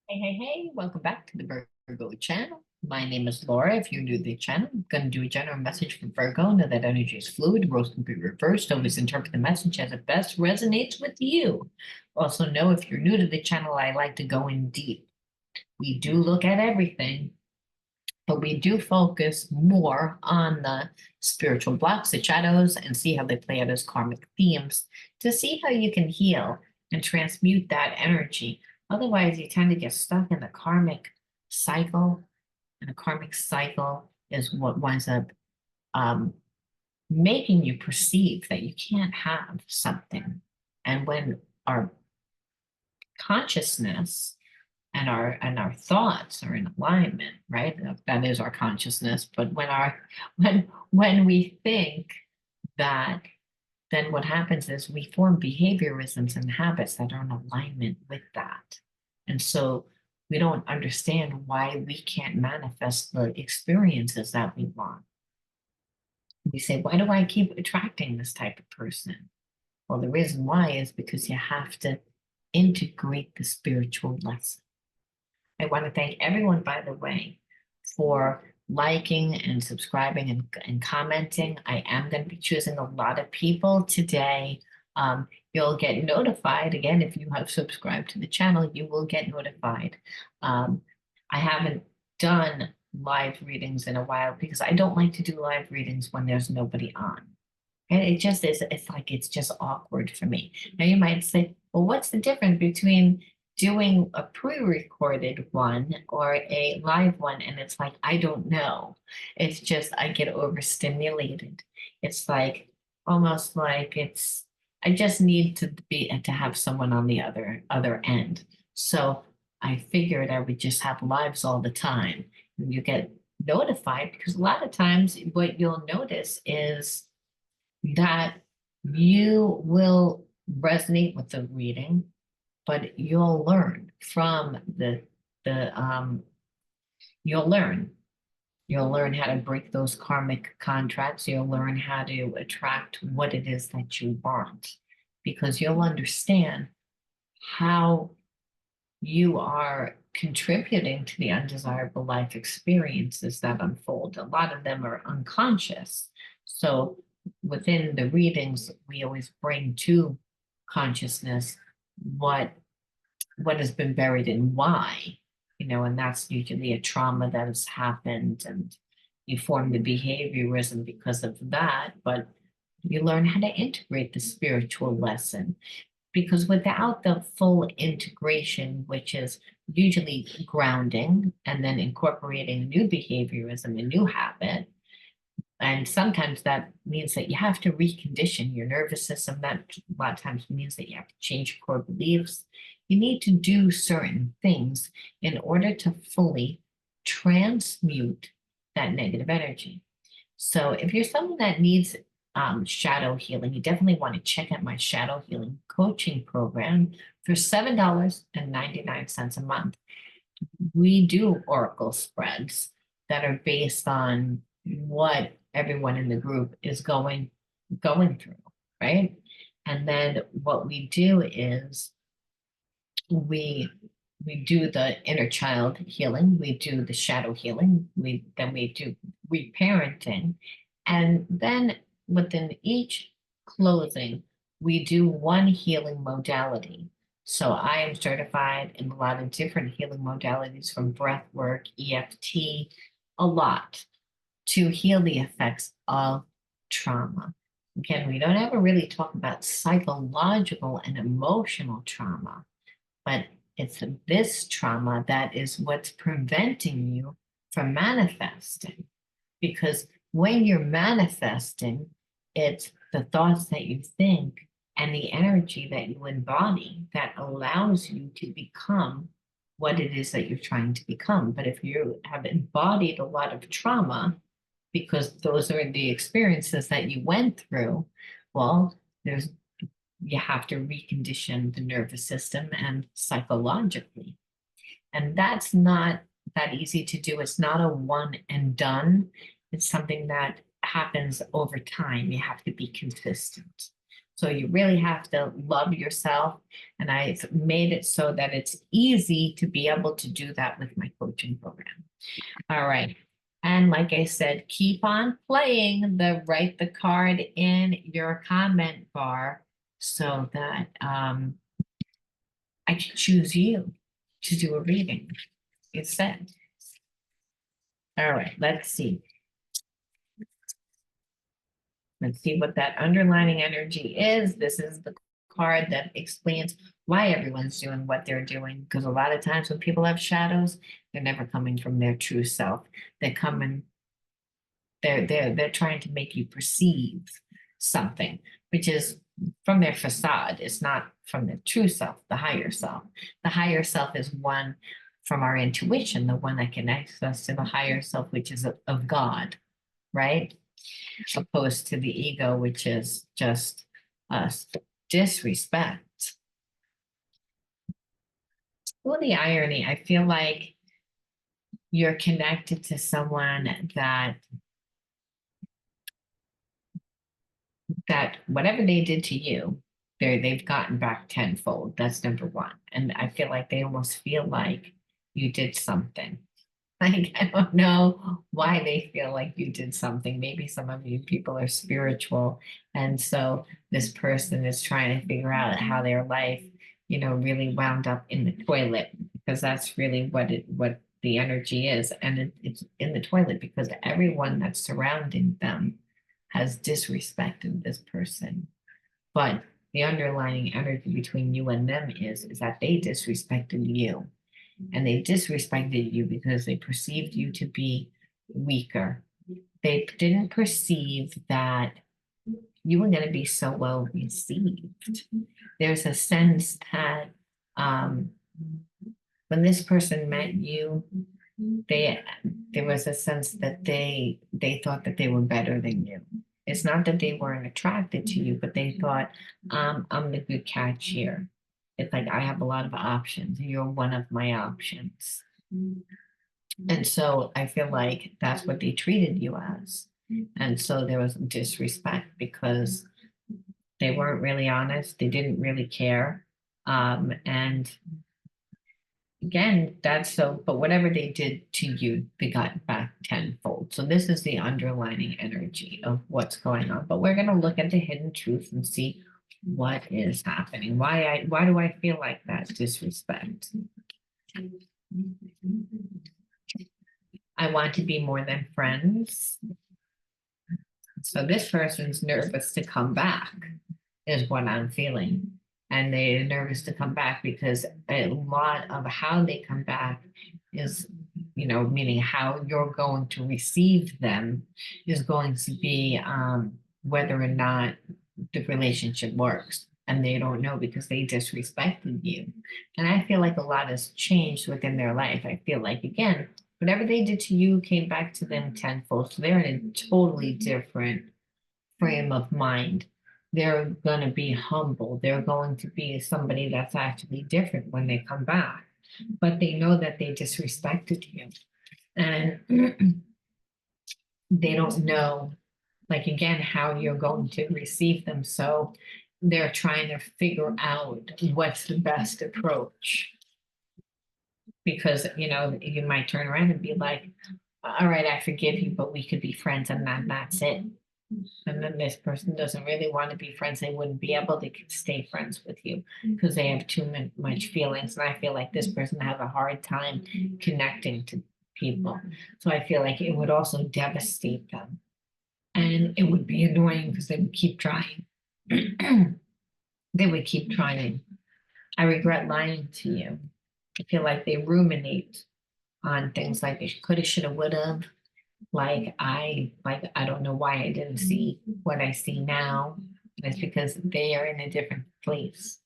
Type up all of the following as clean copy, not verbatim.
Hey, welcome back to the Virgo channel. My name is Laura. If you're new to the channel, I'm going to do a general message for Virgo. Know that energy is fluid, roles can be reversed. Always interpret the message as it best resonates with you. Also, know if you're new to the channel, I like to go in deep. We do look at everything, but we do focus more on the spiritual blocks, the shadows, and see how they play out as karmic themes to see how you can heal and transmute that energy. Otherwise, you tend to get stuck in the karmic cycle, and the karmic cycle is what winds up um, making you perceive that you can't have something. And when our consciousness and our thoughts are in alignment, right? That is our consciousness. But when we think that, then what happens is we form behaviorisms and habits that are in alignment with that. And so we don't understand why we can't manifest the experiences that we want. We say, why do I keep attracting this type of person? Well, the reason why is because you have to integrate the spiritual lesson. I want to thank everyone, by the way, for liking and subscribing and commenting. I am going to be choosing a lot of people today. You'll get notified again if you have subscribed to the channel, you will get notified. I haven't done live readings in a while because I don't like to do live readings when there's nobody on. And it just is, it's like it's just awkward for me. Now you might say, well, what's the difference between doing a pre-recorded one or a live one? And it's like, I don't know. It's just I get overstimulated. It's like almost like I just need to have someone on the other end. So I figured I would just have lives all the time. And you get notified because a lot of times what you'll notice is that you will resonate with the reading, but you'll learn from the you'll learn. You'll learn how to break those karmic contracts. You'll learn how to attract what it is that you want because you'll understand how you are contributing to the undesirable life experiences that unfold. A lot of them are unconscious. So within the readings, we always bring to consciousness what what has been buried and why, and that's usually a trauma that has happened and you form the behaviorism because of that, but you learn how to integrate the spiritual lesson because without the full integration, which is usually grounding and then incorporating a new behaviorism, a new habit, and sometimes that means that you have to recondition your nervous system. That a lot of times means that you have to change your core beliefs. You need to do certain things in order to fully transmute that negative energy. So if you're someone that needs shadow healing, you definitely want to check out my shadow healing coaching program for $7.99 a month. We do oracle spreads that are based on what everyone in the group is going through, right? And then what we do is we we do the inner child healing, we do the shadow healing, we do reparenting, and then within each closing, we do one healing modality. So I am certified in a lot of different healing modalities from breath work, EFT, a lot to heal the effects of trauma. Again, we don't ever really talk about psychological and emotional trauma, but it's this trauma that is what's preventing you from manifesting. Because when you're manifesting, it's the thoughts that you think and the energy that you embody that allows you to become what it is that you're trying to become. But if you have embodied a lot of trauma, because those are the experiences that you went through, well, there's you have to recondition the nervous system and psychologically. And that's not that easy to do. It's not a one and done. It's something that happens over time. You have to be consistent. So you really have to love yourself. And I've made it so that it's easy to be able to do that with my coaching program. All right. And like I said, keep on playing write the card in your comment bar so that I can choose you to do a reading instead. All right, let's see. Let's see what that underlining energy is. This is the card that explains why everyone's doing what they're doing. Because a lot of times when people have shadows, they're never coming from their true self. They're coming, they're trying to make you perceive something, which is from their facade. It's not from their true self, the higher self. The higher self is one from our intuition, the one that connects us to the higher self, which is of God, right? Opposed to the ego, which is just us disrespect. Well, the irony, I feel like you're connected to someone that whatever they did to you, they've gotten back tenfold. That's number one. And I feel like they almost feel like you did something. Like, I don't know why they feel like you did something. Maybe some of you people are spiritual. And so this person is trying to figure out how their life, really wound up in the toilet, because that's really what the energy is. And it's in the toilet because everyone that's surrounding them has disrespected this person. But the underlying energy between you and them is that they disrespected you. And they disrespected you because they perceived you to be weaker. They didn't perceive that you were going to be so well received. There's a sense that when this person met you, there was a sense that they thought that they were better than you. It's not that they weren't attracted to you, but they thought, I'm the good catch here. It's like I have a lot of options. You're one of my options. And so I feel like that's what they treated you as. And so there was disrespect because they weren't really honest. They didn't really care. And again, that's so, but whatever they did to you, they got back tenfold. So this is the underlining energy of what's going on. But we're going to look at the hidden truth and see what is happening. Why do I feel like that disrespect? I want to be more than friends. So this person's nervous to come back, is what I'm feeling. And they're nervous to come back because a lot of how they come back is, meaning how you're going to receive them is going to be whether or not the relationship works. And they don't know because they disrespected you. And I feel like a lot has changed within their life. I feel like, again, whatever they did to you came back to them tenfold. So they're in a totally different frame of mind. They're going to be humble. They're going to be somebody that's actually different when they come back. But they know that they disrespected you. And they don't know, like, again, how you're going to receive them. So they're trying to figure out what's the best approach. Because, you might turn around and be like, all right, I forgive you, but we could be friends, and that's it. And then this person doesn't really want to be friends. They wouldn't be able to stay friends with you because they have too much feelings. And I feel like this person has a hard time connecting to people. So I feel like it would also devastate them. And it would be annoying because they would keep trying. They would keep trying. I regret lying to you. I feel like they ruminate on things like they coulda, shoulda, woulda. I don't know why I didn't see what I see now. And it's because they are in a different place.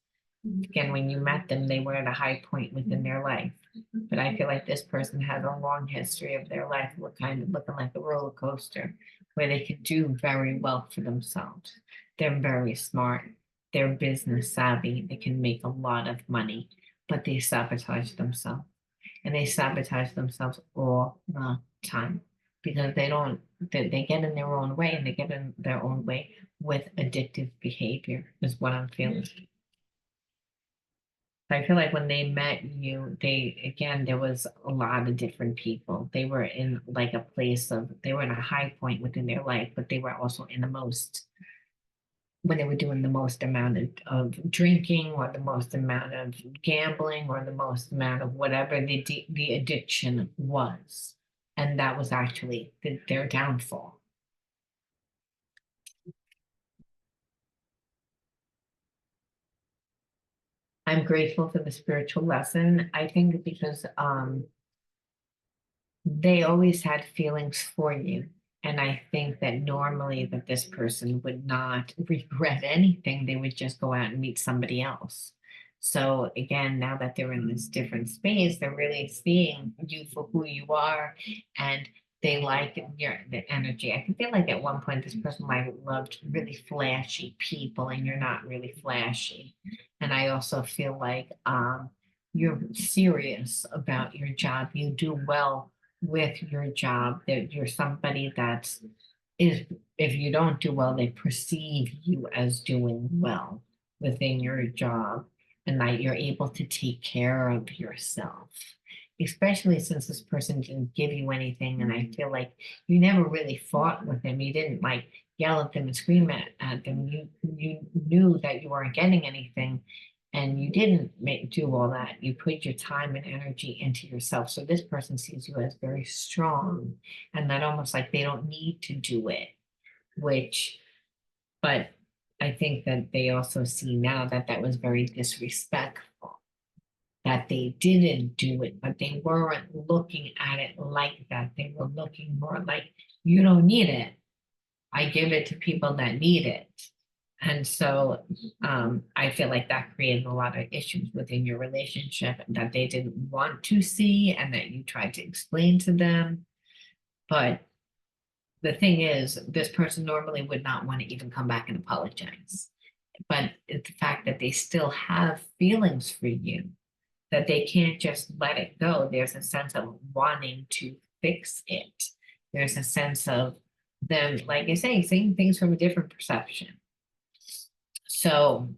Again, when you met them, they were at a high point within their life. But I feel like this person has a long history of their life, looking like a roller coaster, where they can do very well for themselves. They're very smart. They're business savvy. They can make a lot of money, but they sabotage themselves. And they sabotage themselves all the time because they don't they get in their own way, and they get in their own way with addictive behavior is what I'm feeling. I feel like when they met you, again, there was a lot of different people. They were in like a place of, they were in a high point within their life, but they were also in the most, when they were doing the most amount of drinking, or the most amount of gambling, or the most amount of whatever the addiction was. And that was actually their downfall. I'm grateful for the spiritual lesson. I think because they always had feelings for you. And I think that normally that this person would not regret anything. They would just go out and meet somebody else. So again, now that they're in this different space, they're really seeing you for who you are, and they like the energy. I think they like at one point this person might have loved really flashy people, and you're not really flashy. And I also feel like you're serious about your job. You do well with your job, that you're somebody that's, is, if you don't do well, they perceive you as doing well within your job, and that you're able to take care of yourself, especially since this person didn't give you anything. And I feel like you never really fought with them. You didn't like yell at them and scream at them. You knew that you weren't getting anything, and you didn't do all that. You put your time and energy into yourself. So this person sees you as very strong, and that almost like they don't need to do it, which, but I think that they also see now that that was very disrespectful, that they didn't do it, but they weren't looking at it like that. They were looking more like, you don't need it. I give it to people that need it. And so I feel like that created a lot of issues within your relationship that they didn't want to see, and that you tried to explain to them. But the thing is, this person normally would not want to even come back and apologize. But it's the fact that they still have feelings for you, that they can't just let it go. There's a sense of wanting to fix it. There's a sense of them, like I say, seeing things from a different perception. So,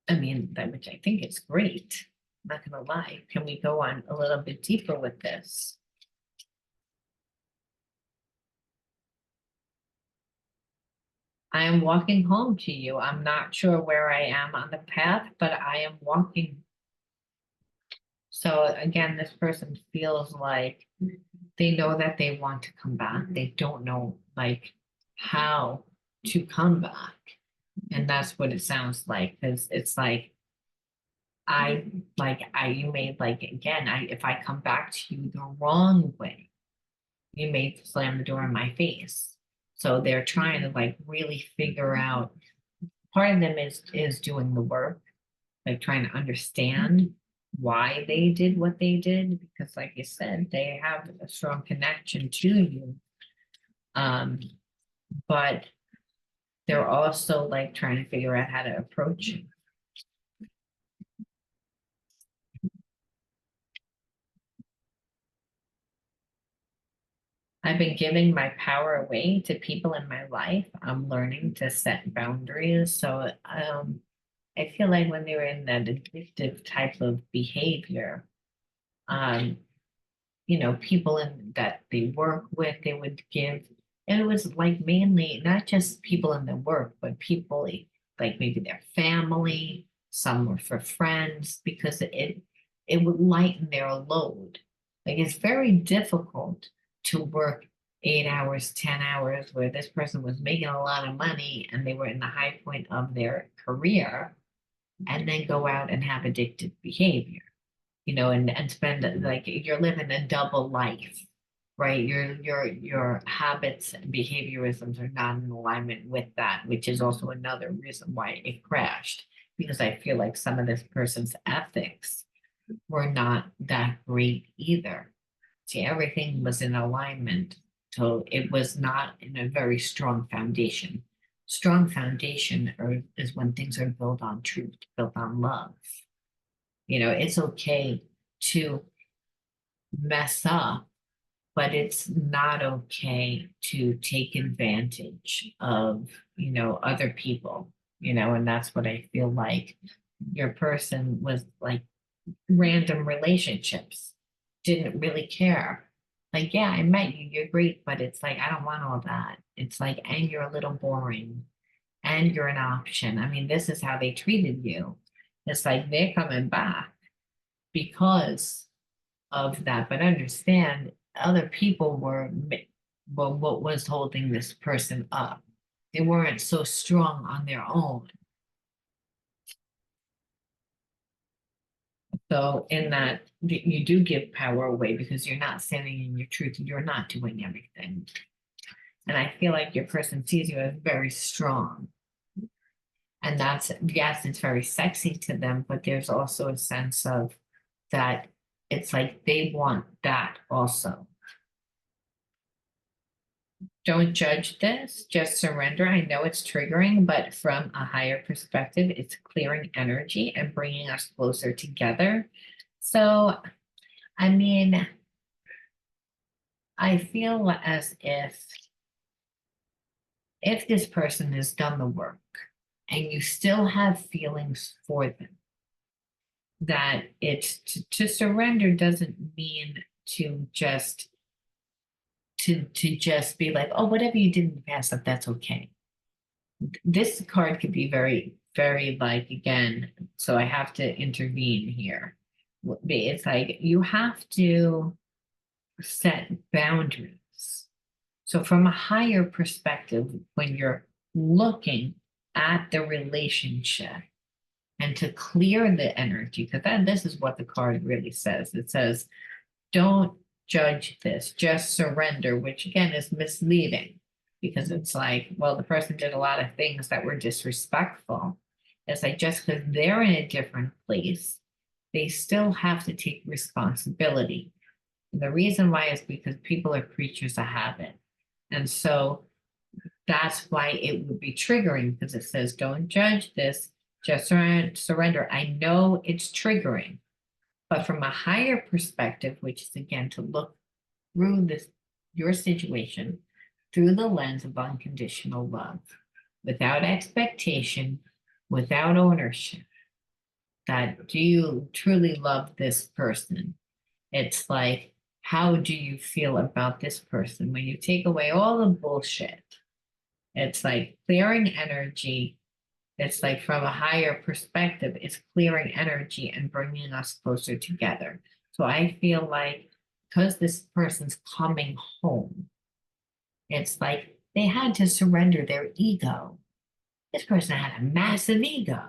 I mean, that, which I think is great. I'm not gonna lie. Can we go on a little bit deeper with this? I am walking home to you. I'm not sure where I am on the path, but I am walking. So again, this person feels like they know that they want to come back. They don't know like how to come back. And that's what it sounds like. Because it's like you made like again, if I come back to you the wrong way, you may slam the door in my face. So they're trying to like really figure out, part of them is doing the work, like trying to understand why they did what they did, because like you said, they have a strong connection to you. But they're also like trying to figure out how to approach you. I've been giving my power away to people in my life. I'm learning to set boundaries. So I feel like when they were in that addictive type of behavior, um, people that they work with, they would give, and it was like mainly not just people in the work, but people like maybe their family, some were for friends, because it would lighten their load. Like it's very difficult to work 8 hours, 10 hours, where this person was making a lot of money and they were in the high point of their career, and then go out and have addictive behavior, and spend, like, you're living a double life, right? Your habits and behaviorisms are not in alignment with that, which is also another reason why it crashed, because I feel like some of this person's ethics were not that great either. See, everything was in alignment, so it was not in a very strong foundation. Strong foundation is when things are built on truth, built on love. It's okay to mess up, but it's not okay to take advantage of, other people, and that's what I feel like your person was like random relationships, didn't really care. Like, yeah, I met you, you're great, but it's like, I don't want all that. It's like, and you're a little boring and you're an option. I mean, this is how they treated you. It's like they're coming back because of that. But understand, other people were what was holding this person up. They weren't so strong on their own. So in that, you do give power away because you're not standing in your truth. You're not doing everything. And I feel like your person sees you as very strong. And that's, yes, it's very sexy to them, but there's also a sense of that it's like they want that also. Don't judge this, just surrender. I know it's triggering, but from a higher perspective, it's clearing energy and bringing us closer together. So, I mean, I feel as if this person has done the work and you still have feelings for them, that it's to surrender doesn't mean to just to just be like, oh, whatever you did in the past, that's okay. This card could be very, very like, again, so I have to intervene here. It's like you have to set boundaries. So from a higher perspective, when you're looking at the relationship and to clear the energy, because then this is what the card really says. It says, don't judge this, just surrender, which again is misleading because it's like, well, the person did a lot of things that were disrespectful. It's like just because they're in a different place, they still have to take responsibility. And the reason why is because people are creatures of habit. And so that's why it would be triggering because it says, don't judge this, just surrender. I know it's triggering, but from a higher perspective, which is again to look through this, your situation, through the lens of unconditional love, without expectation, without ownership, that do you truly love this person? It's like, how do you feel about this person? When you take away all the bullshit, it's like clearing energy. It's like from a higher perspective, it's clearing energy and bringing us closer together. So I feel like because this person's coming home, it's like they had to surrender their ego. This person had a massive ego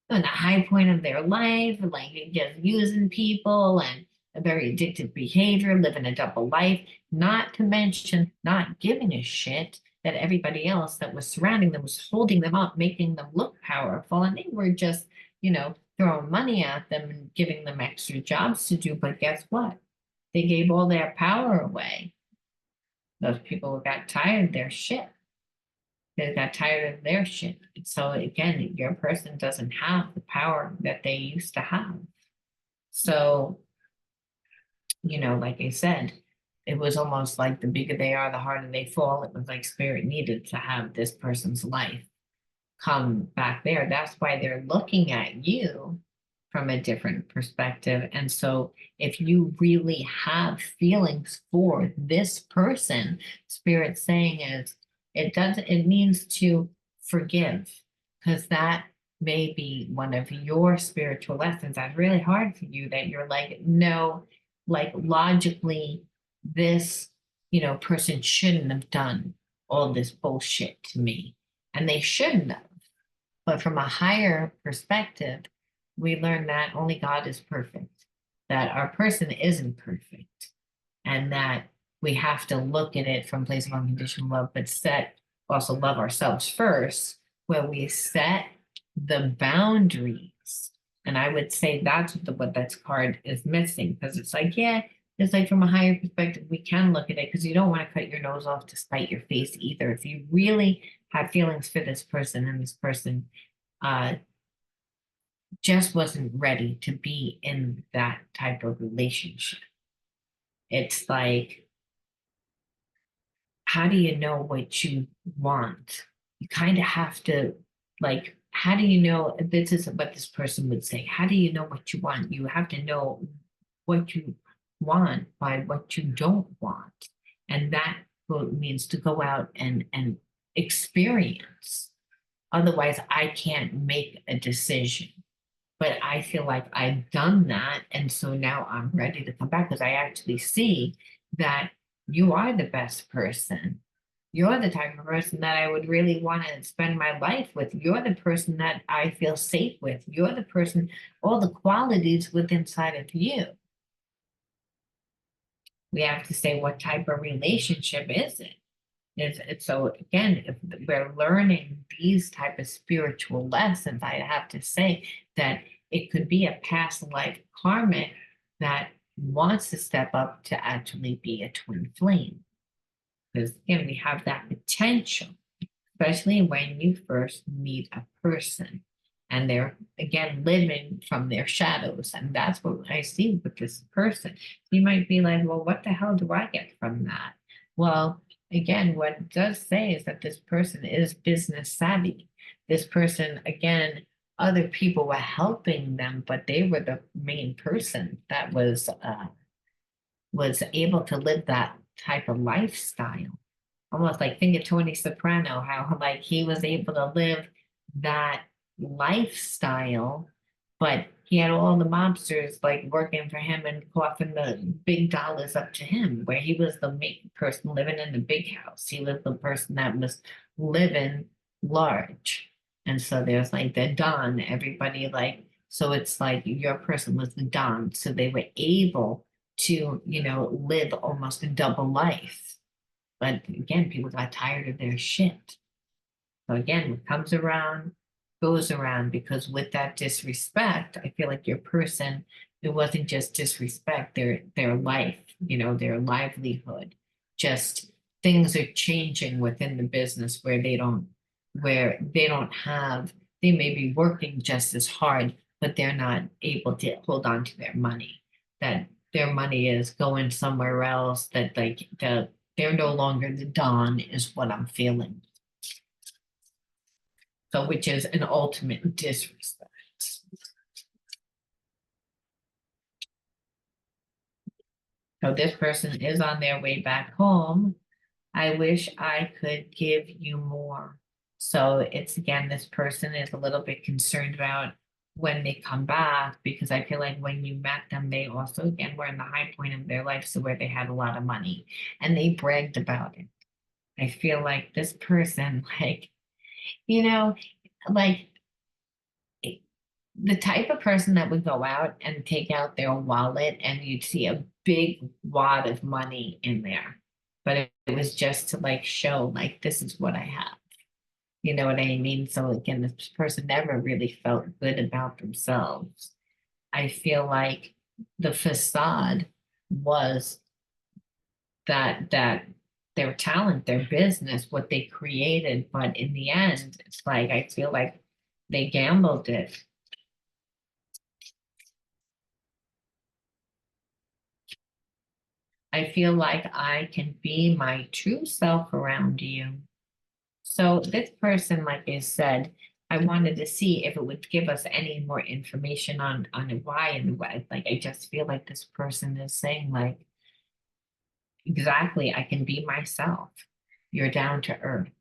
on the high point of their life, like just using people and a very addictive behavior, living a double life, not to mention not giving a shit that everybody else that was surrounding them was holding them up, making them look powerful. And they were just, throwing money at them and giving them extra jobs to do. But guess what? They gave all their power away. Those people got tired of their shit. They got tired of their shit. So again, your person doesn't have the power that they used to have. So, like I said, it was almost like the bigger they are, the harder they fall. It was like spirit needed to have this person's life come back there. That's why they're looking at you from a different perspective. And so if you really have feelings for this person, spirit saying is it means to forgive, because that may be one of your spiritual lessons that's really hard for you, that you're like, no, like logically, this, person shouldn't have done all this bullshit to me. And they shouldn't have. But from a higher perspective, we learn that only God is perfect, that our person isn't perfect, and that we have to look at it from a place of unconditional love, but also love ourselves first, where we set the boundaries. And I would say that's what that card is missing, because it's like, yeah, it's like from a higher perspective, we can look at it because you don't want to cut your nose off to spite your face either. If you really have feelings for this person and this person just wasn't ready to be in that type of relationship. It's like how do you know what you want? You kind of have to, like, how do you know? This is what this person would say. How do you know what you want? You have to know what you want by what you don't want. And that means to go out and experience. Otherwise, I can't make a decision. But I feel like I've done that. And so now I'm ready to come back because I actually see that you are the best person. You're the type of person that I would really want to spend my life with. You're the person that I feel safe with. You're the person, all the qualities within inside of you. We have to say, what type of relationship is it? So again, if we're learning these type of spiritual lessons, I have to say that it could be a past life karmic that wants to step up to actually be a twin flame. Because again, we have that potential, especially when you first meet a person and they're again living from their shadows. And that's what I see with this person. You might be like, well, what the hell do I get from that? Well, again, what it does say is that this person is business savvy. This person, again, other people were helping them, but they were the main person that was able to live that type of lifestyle. Almost like think of Tony Soprano, how like he was able to live that lifestyle, but he had all the mobsters like working for him and coughing the big dollars up to him, where he was the main person living in the big house. He was the person that was living large. And so there's like the Don, everybody like, so it's like your person was the Don. So they were able to, live almost a double life. But again, people got tired of their shit. So again, what comes around goes around, because with that disrespect, I feel like your person, it wasn't just disrespect, their life, their livelihood. Just things are changing within the business where they don't have, they may be working just as hard, but they're not able to hold on to their money. That their money is going somewhere else, that like they're no longer the Don, is what I'm feeling. So, which is an ultimate disrespect. So this person is on their way back home. I wish I could give you more. So it's again, this person is a little bit concerned about when they come back, because I feel like when you met them, they also again were in the high point of their life, so where they had a lot of money and they bragged about it. I feel like this person, like, you know, like the type of person that would go out and take out their wallet and you'd see a big wad of money in there. But it was just to like show, like, this is what I have. You know what I mean? So again, this person never really felt good about themselves. I feel like the facade was that their talent, their business, what they created, but in the end, it's like I feel like they gambled it. I feel like I can be my true self around you. So this person, like I said, I wanted to see if it would give us any more information on why and what. Like I just feel like this person is saying like, exactly, I can be myself. You're down to earth.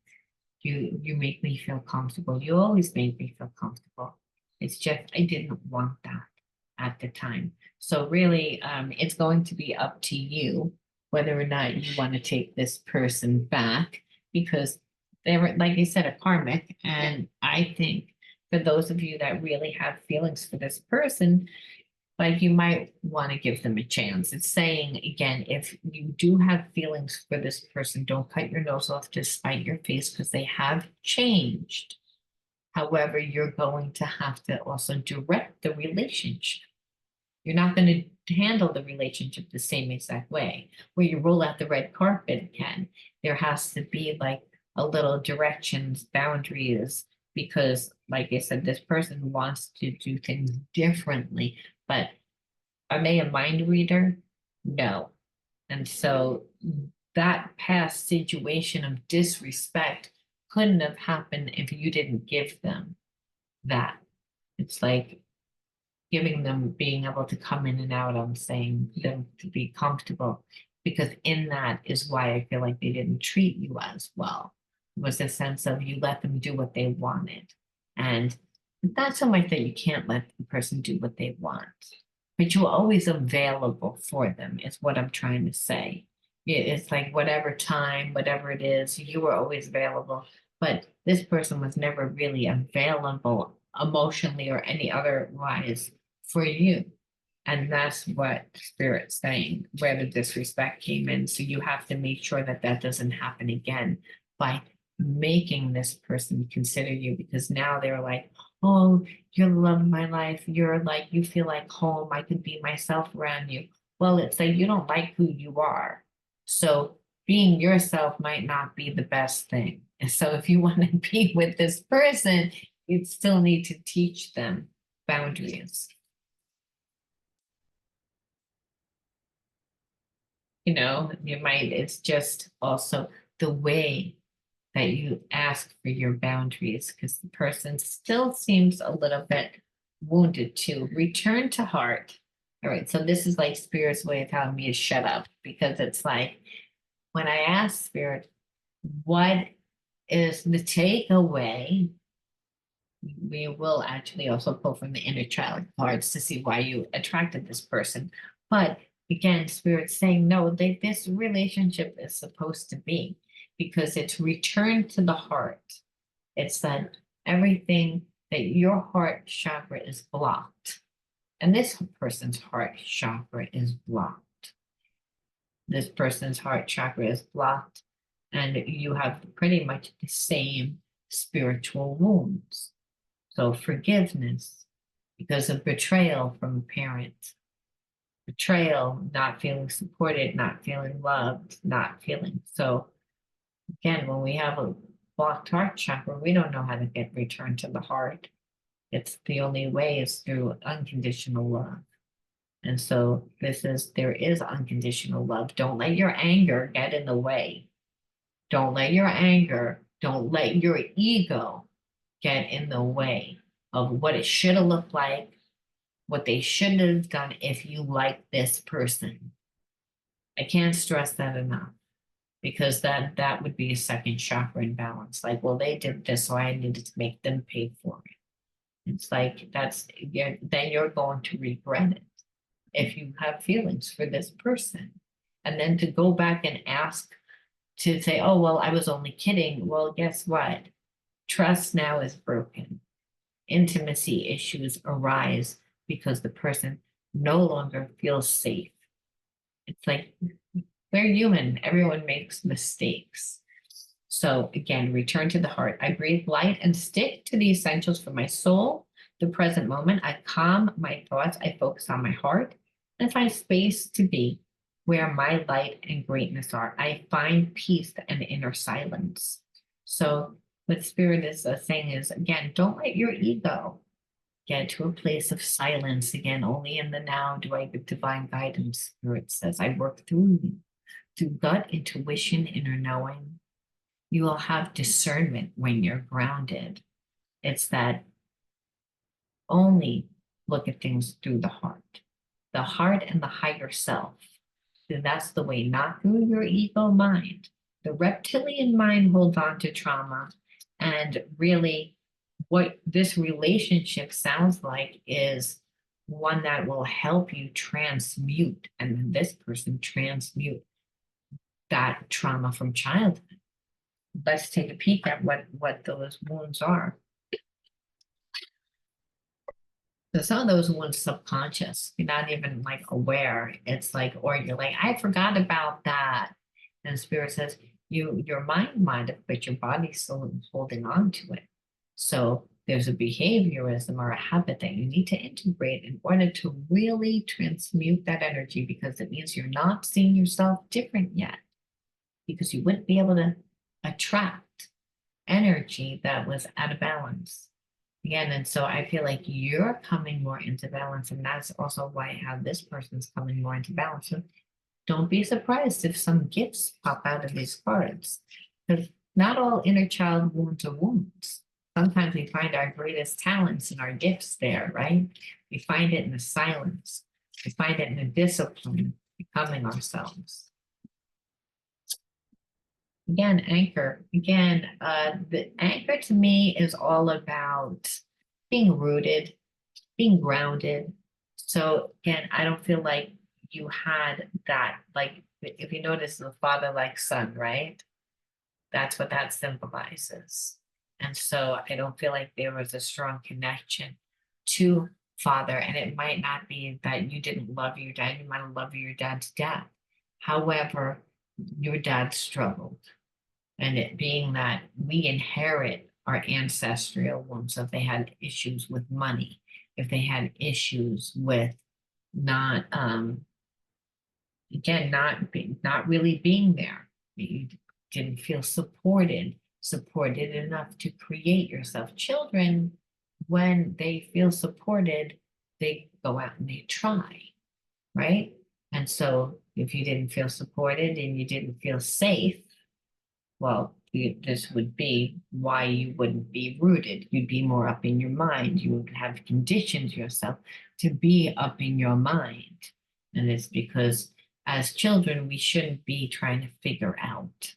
You make me feel comfortable. You always made me feel comfortable. It's just I didn't want that at the time. So really, it's going to be up to you whether or not you want to take this person back, because they were, like I said, a karmic. And I think for those of you that really have feelings for this person, like you might want to give them a chance. It's saying again, if you do have feelings for this person, don't cut your nose off to spite your face, because they have changed. However, you're going to have to also direct the relationship. You're not going to handle the relationship the same exact way. Where you roll out the red carpet again, there has to be like a little directions, boundaries, because like I said, this person wants to do things differently, but are they a mind reader? No. And so that past situation of disrespect couldn't have happened if you didn't give them that. It's like giving them being able to come in and out. I'm saying them to be comfortable, because in that is why I feel like they didn't treat you as well. It was a sense of you let them do what they wanted. And not so much that you can't let the person do what they want, but you're always available for them, is what I'm trying to say. It's like whatever time, whatever it is, you were always available. But this person was never really available emotionally or any otherwise for you. And that's what Spirit's saying, where the disrespect came in. So you have to make sure that that doesn't happen again by making this person consider you, because now they're like, oh, you're the love of my life. You're like, you feel like home. I could be myself around you. Well, it's like you don't like who you are. So being yourself might not be the best thing. And so if you want to be with this person, you still need to teach them boundaries. You might, it's just also the way that you ask for your boundaries, because the person still seems a little bit wounded too. Return to heart. All right, so this is like Spirit's way of telling me to shut up, because it's like when I ask Spirit, what is the takeaway? We will actually also pull from the inner child cards to see why you attracted this person. But again, Spirit's saying, no, this relationship is supposed to be, because it's returned to the heart. It's that everything that your heart chakra is blocked, and this person's heart chakra is blocked. This person's heart chakra is blocked, and you have pretty much the same spiritual wounds. So forgiveness because of betrayal from a parent, betrayal, not feeling supported, not feeling loved, not feeling. So again, when we have a blocked heart chakra, we don't know how to get returned to the heart. It's the only way is through unconditional love. And so there is unconditional love. Don't let your anger get in the way. Don't let your anger, don't let your ego get in the way of what it should have looked like, what they shouldn't have done if you like this person. I can't stress that enough, because that would be a second chakra imbalance. Like, well, they did this, so I needed to make them pay for it. It's like then you're going to regret it if you have feelings for this person. And then to go back and ask to say, oh, well, I was only kidding. Well, guess what? Trust now is broken. Intimacy issues arise because the person no longer feels safe. It's like we're human, everyone makes mistakes. So again, return to the heart. I breathe light and stick to the essentials for my soul, the present moment. I calm my thoughts. I focus on my heart and find space to be where my light and greatness are. I find peace and inner silence. So what Spirit is saying is, again, don't let your ego get to a place of silence. Again, only in the now do I get divine guidance. Spirit says, I work through you, through gut, intuition, inner knowing. You will have discernment when you're grounded. It's that only look at things through the heart and the higher self. So that's the way, not through your ego mind. The reptilian mind holds on to trauma, and really what this relationship sounds like is one that will help you transmute, and then this person transmute that trauma from childhood. Let's take a peek at what those wounds are. So some of those wounds subconscious, you're not even like aware. It's like, or you're like, I forgot about that. And Spirit says, your mind might have, but your body's still holding on to it. So there's a behaviorism or a habit that you need to integrate in order to really transmute that energy, because it means you're not seeing yourself different yet, because you wouldn't be able to attract energy that was out of balance. Again, and so I feel like you're coming more into balance, and that's also why how this person's coming more into balance. So don't be surprised if some gifts pop out of these cards. Because not all inner child wounds are wounds. Sometimes we find our greatest talents and our gifts there, right? We find it in the silence. We find it in the discipline, becoming ourselves. Again, anchor. Again, the anchor to me is all about being rooted, being grounded. So again, I don't feel like you had that, like if you notice the father like son, right? That's what that symbolizes. And so I don't feel like there was a strong connection to father. And it might not be that you didn't love your dad, you might have loved your dad to death. However, your dad struggled. And it being that we inherit our ancestral wounds, so if they had issues with money, if they had issues with not again not really being there, you didn't feel supported enough to create yourself. Children, when they feel supported, they go out and they try, right? And so if you didn't feel supported and you didn't feel safe, well, this would be why you wouldn't be rooted. You'd be more up in your mind. You would have conditioned yourself to be up in your mind. And it's because as children, we shouldn't be trying to figure out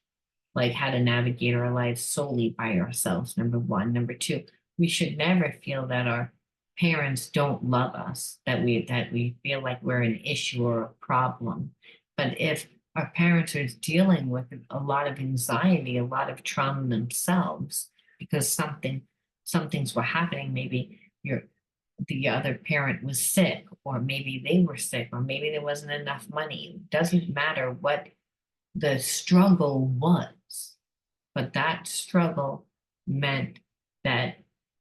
like how to navigate our lives solely by ourselves, number one. Number two, we should never feel that our parents don't love us, that we feel like we're an issue or a problem. But if our parents are dealing with a lot of anxiety, a lot of trauma themselves, because some things were happening, maybe the other parent was sick, or maybe they were sick, or maybe there wasn't enough money. It doesn't matter what the struggle was, but that struggle meant that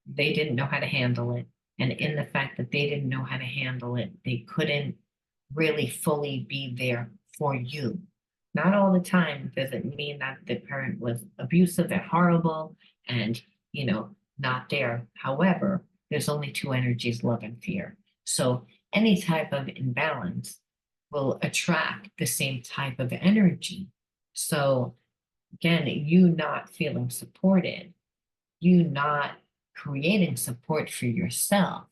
they didn't know how to handle it. And in the fact that they didn't know how to handle it, they couldn't really fully be there for you. Not all the time does it mean that the parent was abusive and horrible and, not there. However, there's only two energies, love and fear. So any type of imbalance will attract the same type of energy. So again, you not feeling supported, you not creating support for yourself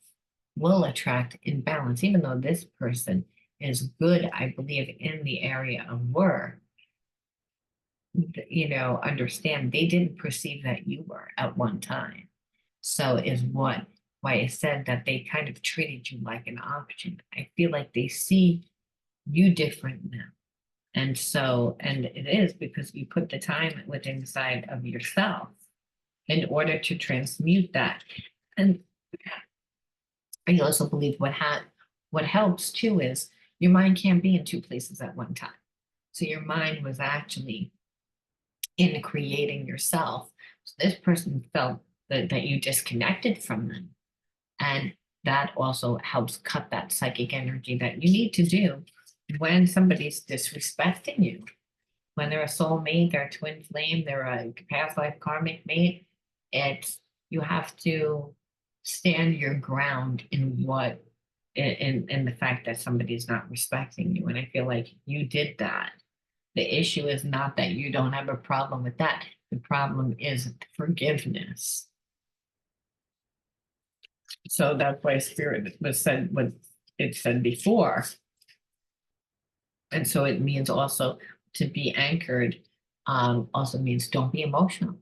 will attract imbalance, even though this person is good, I believe, in the area of work. Understand they didn't perceive that you were at one time. So is why I said that they kind of treated you like an option. I feel like they see you different now. And it is because you put the time within inside of yourself in order to transmute that. And I also believe what helps too is your mind can't be in two places at one time. So your mind was actually in creating yourself. So this person felt that you disconnected from them. And that also helps cut that psychic energy that you need to do when somebody's disrespecting you. When they're a soulmate, they're a twin flame, they're a past life karmic mate, you have to stand your ground in the fact that somebody's not respecting you. And I feel like you did that. The issue is not that you don't have a problem with that. The problem is forgiveness. So that's why spirit was said what it said before. And so it means also to be anchored, also means don't be emotional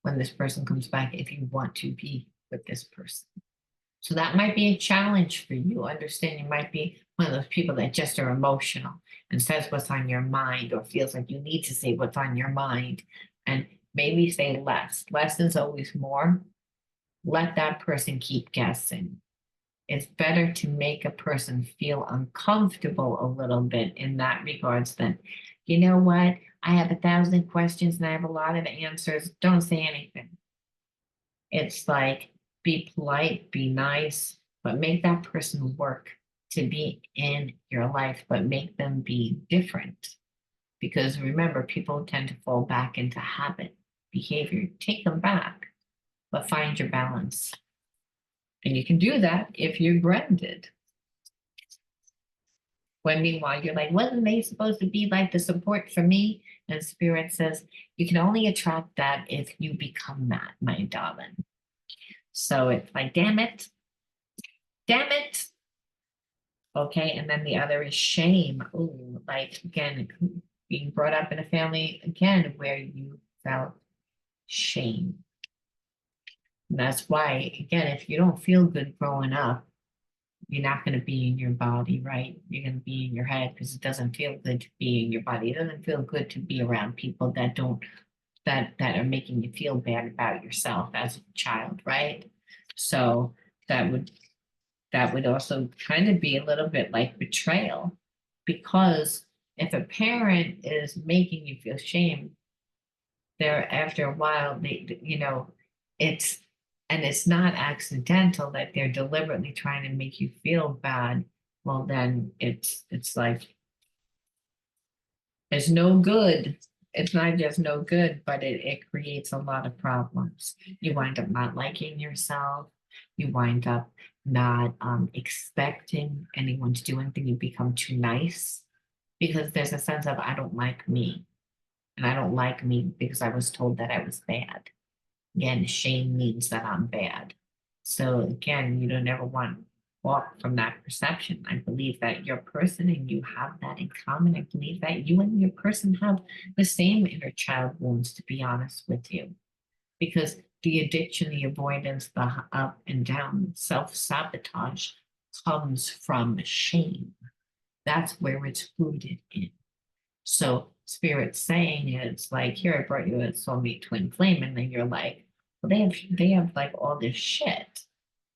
when this person comes back if you want to be with this person. So that might be a challenge for you. Understand you might be one of those people that just are emotional and says what's on your mind or feels like you need to say what's on your mind and maybe say less. Less is always more. Let that person keep guessing. It's better to make a person feel uncomfortable a little bit in that regards than, you know what, I have 1,000 questions and I have a lot of answers. Don't say anything. It's like, be polite, be nice, but make that person work to be in your life, but make them be different. Because remember, people tend to fall back into habit behavior. Take them back, but find your balance. And you can do that if you're grounded. When meanwhile, you're like, wasn't they supposed to be like the support for me? And Spirit says, you can only attract that if you become that, my darling. So it's like, damn it, damn it. Okay. And then the other is shame. Ooh, like again, being brought up in a family again where you felt shame. And that's why, again, if you don't feel good growing up, you're not going to be in your body, right? You're going to be in your head because it doesn't feel good to be in your body. It doesn't feel good to be around people that don't that are making you feel bad about yourself as a child, right? So that would that would also kind of be a little bit like betrayal, because if a parent is making you feel shame, there after a while it's and it's not accidental that they're deliberately trying to make you feel bad. Well, then it's like it's no good. It's not just no good, but it creates a lot of problems. You wind up not liking yourself. You wind up not expecting anyone to do anything. You become too nice because there's a sense of I don't like me. And I don't like me because I was told that I was bad. Again, shame means that I'm bad. So again, you don't ever want to walk from that perception. I believe that your person and you have that in common. I believe that you and your person have the same inner child wounds, to be honest with you. Because the addiction, the avoidance, the up and down, self-sabotage comes from shame. That's where it's rooted in. So Spirit's saying it's like, here, I brought you a soulmate twin flame, and then you're like, well, they have like all this shit.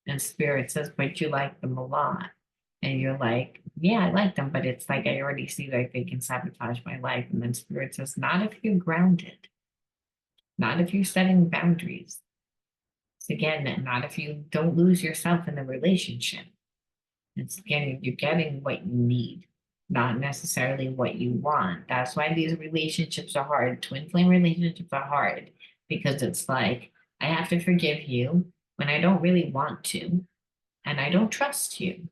And Spirit says, but you like them a lot. And you're like, yeah, I like them, but it's like I already see like they can sabotage my life. And then Spirit says, not if you're grounded, not if you're setting boundaries. It's again, not if you don't lose yourself in the relationship. It's again, you're getting what you need, not necessarily what you want. That's why these relationships are hard. Twin flame relationships are hard because it's like, I have to forgive you when I don't really want to, and I don't trust you.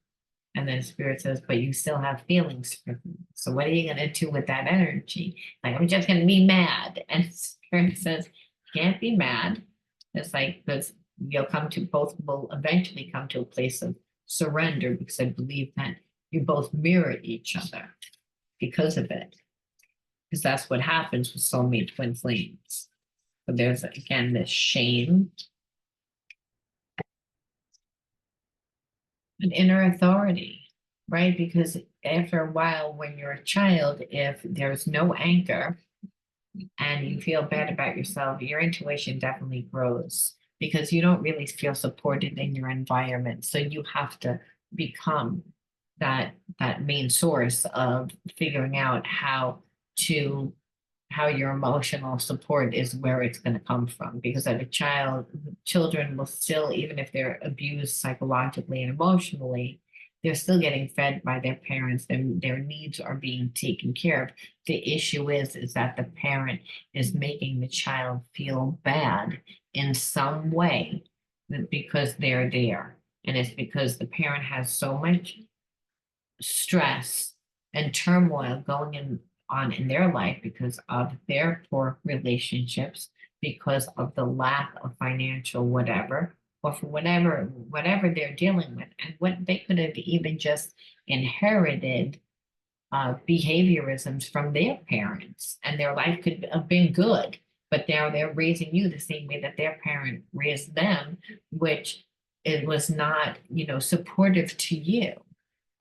And then Spirit says, but you still have feelings for me. So what are you going to do with that energy? Like, I'm just going to be mad. And Spirit says, can't be mad. It's like, because you'll come to both will eventually come to a place of surrender, because I believe that you both mirror each other because of it. Because that's what happens with soulmate twin flames. But there's again this shame, an inner authority, right? Because after a while, when you're a child, if there's no anchor and you feel bad about yourself, your intuition definitely grows because you don't really feel supported in your environment. So you have to become that main source of figuring out to how your emotional support is where it's going to come from. Because as a child, children will still, even if they're abused psychologically and emotionally, they're still getting fed by their parents. Their needs are being taken care of. The issue is that the parent is making the child feel bad in some way because they're there. And it's because the parent has so much stress and turmoil going on in their life because of their poor relationships, because of the lack of financial whatever, or for whatever they're dealing with. And what they could have even just inherited behaviorisms from their parents, and their life could have been good, but now they're raising you the same way that their parent raised them, which it was not, supportive to you.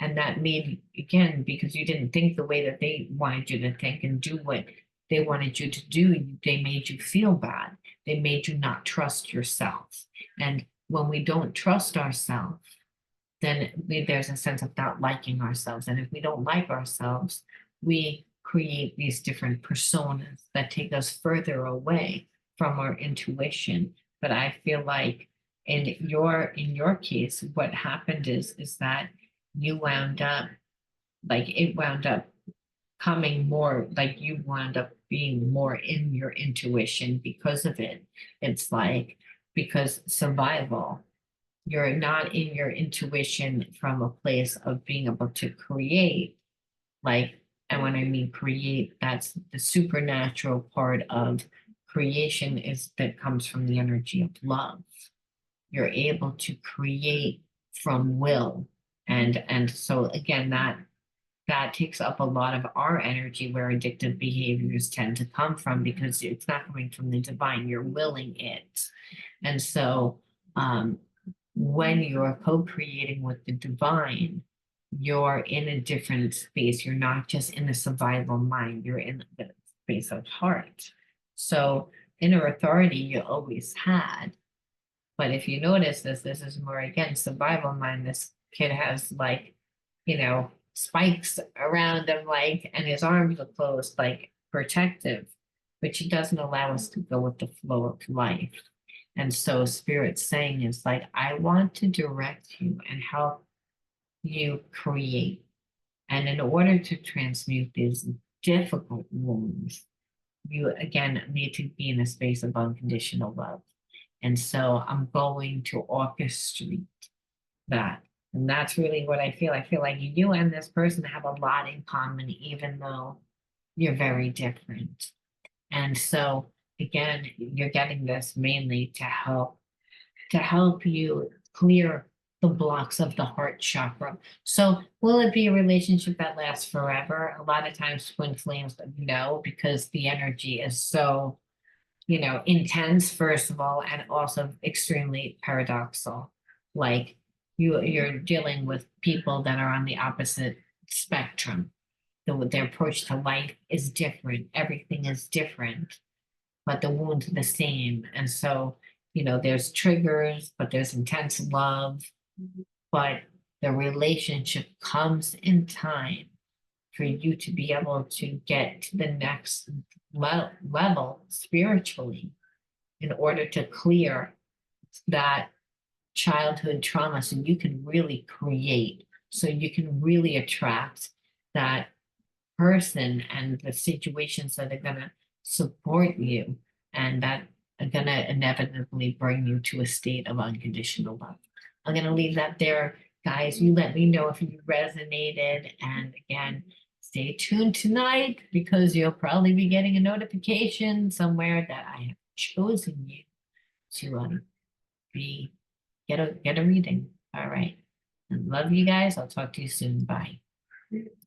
And that made, again, because you didn't think the way that they wanted you to think and do what they wanted you to do, they made you feel bad. They made you not trust yourself. And when we don't trust ourselves, then there's a sense of not liking ourselves. And if we don't like ourselves, we create these different personas that take us further away from our intuition. But I feel like in your case, what happened is that you wound up it wound up coming more like you wound up being more in your intuition because of it. It's like because survival, you're not in your intuition from a place of being able to create. Like, and when I mean create, that's the supernatural part of creation is that comes from the energy of love. You're able to create from will. And so again, that takes up a lot of our energy where addictive behaviors tend to come from because it's not coming from the divine, you're willing it. And so when you're co-creating with the divine, you're in a different space. You're not just in the survival mind, you're in the space of heart. So inner authority you always had. But if you notice this is more again survival mind. This kid has like, spikes around him, like, and his arms are closed, like protective, which it doesn't allow us to go with the flow of life. And so Spirit's saying is like, I want to direct you and help you create. And in order to transmute these difficult wounds, you again need to be in a space of unconditional love. And so I'm going to orchestrate that. And that's really what I feel. I feel like you and this person have a lot in common, even though you're very different. And so again, you're getting this mainly to help you clear the blocks of the heart chakra. So will it be a relationship that lasts forever? A lot of times twin flames no, because the energy is so, intense, first of all, and also extremely paradoxical. Like you're dealing with people that are on the opposite spectrum. Their approach to life is different. Everything is different, but the wound's the same. And so, there's triggers, but there's intense love, but the relationship comes in time for you to be able to get to the next level spiritually in order to clear that childhood trauma so you can really create, so you can really attract that person and the situations that are going to support you and that are going to inevitably bring you to a state of unconditional love. I'm going to leave that there, guys. You let me know if you resonated. And again, stay tuned tonight because you'll probably be getting a notification somewhere that I have chosen you to be get a reading. All right. And love you guys. I'll talk to you soon. Bye.